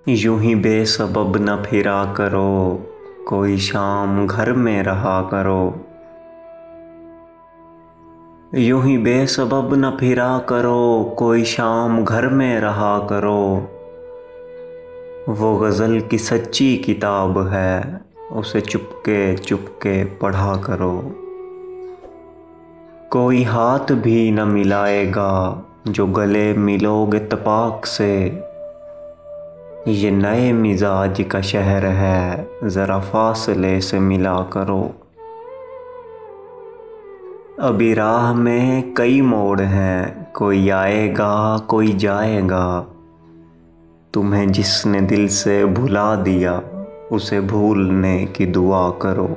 यूं ही बेसबब न फिरा करो, कोई शाम घर में रहा करो। यूं ही बेसबब न फिरा करो, कोई शाम घर में रहा करो। वो गज़ल की सच्ची किताब है, उसे चुपके चुपके पढ़ा करो। कोई हाथ भी न मिलाएगा, जो गले मिलोगे तपाक से। ये नए मिजाज का शहर है, ज़रा फासले से मिला करो। अभी राह में कई मोड़ हैं, कोई आएगा कोई जाएगा। तुम्हें जिसने दिल से भुला दिया, उसे भूलने की दुआ करो।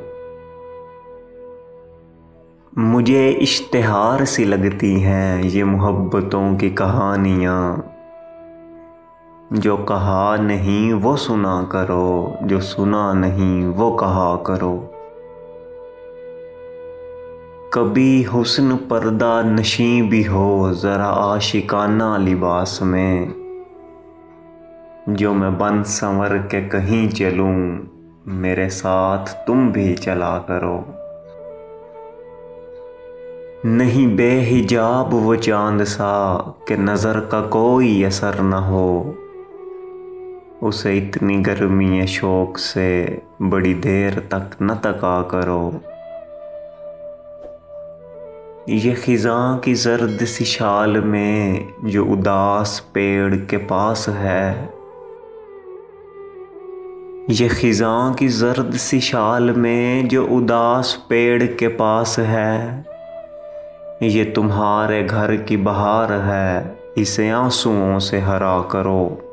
मुझे इश्तिहार सी लगती हैं ये मोहब्बतों की कहानियाँ। जो कहा नहीं वो सुना करो, जो सुना नहीं वो कहा करो। कभी हुस्न पर्दा नशीं भी हो, ज़रा आशिकाना लिबास में। जो मैं बन संवर के कहीं चलूं, मेरे साथ तुम भी चला करो। नहीं बेहिजाब वो चांद सा कि नज़र का कोई असर न हो। उसे इतनी गर्मी शौक से बड़ी देर तक न तका करो। ये खिज़ां की जर्द सी शाल में जो उदास पेड़ के पास है। ये खिज़ां की जर्द सी शाल में जो उदास पेड़ के पास है। ये तुम्हारे घर की बहार है, इसे आंसुओं से हरा करो।